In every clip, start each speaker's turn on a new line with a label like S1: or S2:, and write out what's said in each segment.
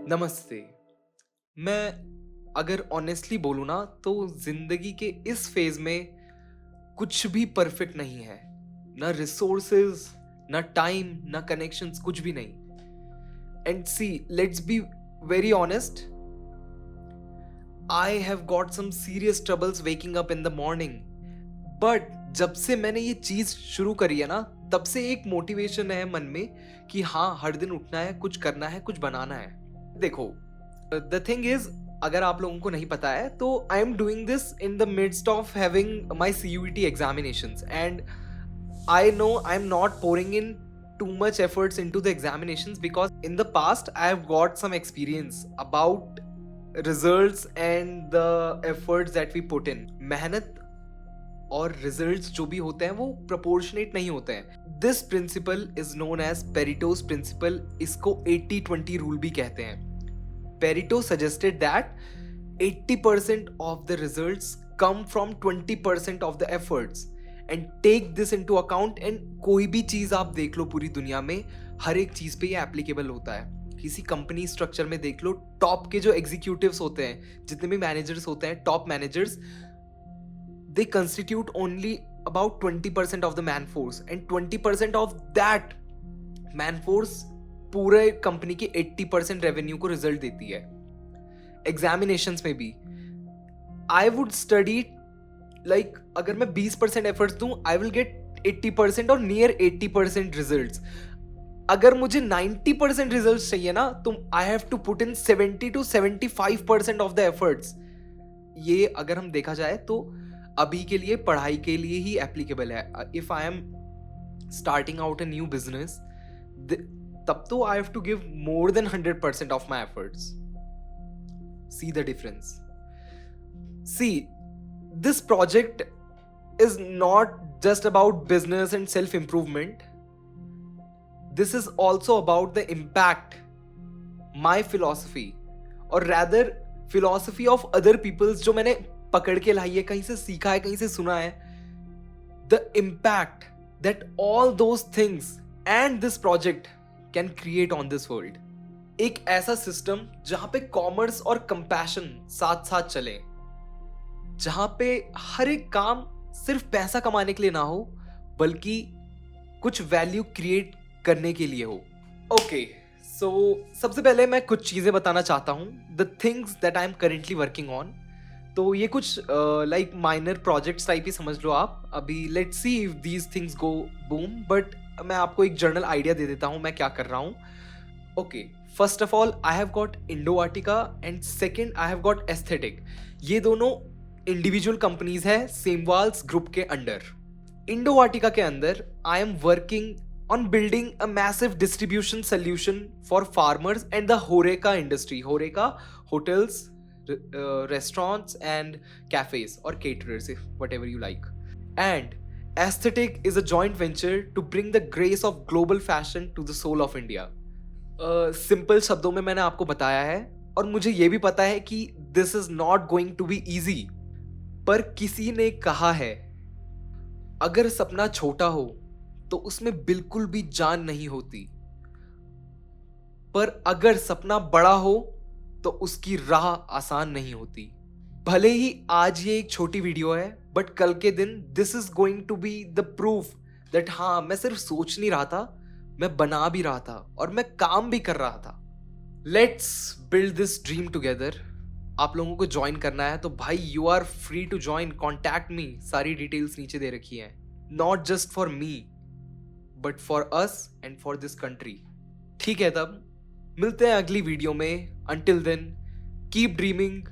S1: नमस्ते। मैं अगर ऑनेस्टली बोलूँ ना तो ज़िंदगी के इस फ़ेज़ में कुछ भी परफ़ेक्ट नहीं है। ना रिसोर्सेज़, ना टाइम, ना कनेक्शंस कुछ भी नहीं। And see let's be very honest, I have got some serious troubles waking up in the morning. But जब से मैंने ये चीज़ शुरू करी है ना, तब से एक मोटिवेशन है मन में कि हाँ, हर दिन उठना है, कुछ करना है, कुछ बनाना है। देखो, द थिंग इज, अगर आप लोगों को नहीं पता है तो I am doing this in the midst of having my CUET examinations and I know I'm not pouring in too much efforts into the examinations because in the past I have got some experience about results and the efforts that we put in. मेहनत और results जो भी होते हैं वो proportionate नहीं होते हैं. This principle is known as Pareto's principle. इसको 80-20 रूल भी कहते हैं. Pareto suggested that 80% of the results come from 20% of the efforts and take this into account. and कोई भी चीज आप देख लो पूरी दुनिया में, हर एक चीज पे ये एप्लीकेबल होता है. किसी कंपनी स्ट्रक्चर में देख लो, टॉप के जो एग्जीक्यूटिव्स होते हैं, जितने भी मैनेजर्स होते हैं, top managers, they constitute only about 20% of the man force and 20% of that man force पूरे कंपनी के 80% रेवेन्यू को रिजल्ट देती है. एग्जामिनेशंस में भी आई वुड स्टडी लाइक, अगर मैं 20% एफर्ट्स दूं आई विल गेट 80% और नियर 80% रिजल्ट्स. अगर मुझे 90% रिजल्ट्स चाहिए ना, तो I have to put in 70-75% of the efforts. ये अगर हम देखा जाए तो अभी के लिए पढ़ाई के लिए ही एप्लीकेबल है. If I am starting out a new business, तब तो I have to give more than 100% of my efforts. See the difference. See, this project is not just about business and self improvement. This is also about the impact, my philosophy, or rather philosophy of other people's, जो मैंने पकड़ के लाई है, कहीं से सीखा है, कहीं से सुना है. The impact that all those things and this project can create on this world. एक ऐसा सिस्टम जहां पे कॉमर्स और कंपैशन साथ साथ चले, जहां पे हर एक काम सिर्फ पैसा कमाने के लिए ना हो, बल्कि कुछ वैल्यू क्रिएट करने के लिए हो. ओके, सो सबसे पहले मैं कुछ चीजें बताना चाहता हूं, the things that I am currently working on. तो ये कुछ लाइक माइनर प्रोजेक्ट्स टाइप ही समझ लो आप. अभी let's see if these things go boom, but मैं आपको एक जनरल आइडिया दे देता हूं मैं क्या कर रहा हूं. Okay, first of all I have got Indovatika and second I have got aesthetic. ये दोनों इंडिविजुअल कंपनीज है सेमवाल्स ग्रुप के अंडर. इंडोवाटिका के अंदर I am working on building a massive distribution solution for farmers and the होरेका industry. होरेका hotels, restaurants and cafes or caterers, if whatever you like. And aesthetic is a joint venture to bring the grace of global fashion to the soul of India. Simple शब्दों में मैंने आपको बताया है, और मुझे ये भी पता है कि this is not going to be easy. पर किसी ने कहा है, अगर सपना छोटा हो तो उसमें बिल्कुल भी जान नहीं होती, पर अगर सपना बड़ा हो तो उसकी राह आसान नहीं होती. भले ही आज ये एक छोटी वीडियो है, बट कल के दिन this is going to be the proof that हाँ, मैं सिर्फ सोच नहीं रहा था, मैं बना भी रहा था और मैं काम भी कर रहा था. Let's build this dream together. आप लोगों को ज्वाइन करना है तो भाई you are free to join. Contact me, सारी डिटेल्स नीचे दे रखी हैं. Not just for me but for us and for this country. ठीक है, तब मिलते हैं अगली वीडियो में. Until then, keep dreaming,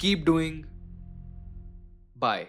S1: keep doing. Bye.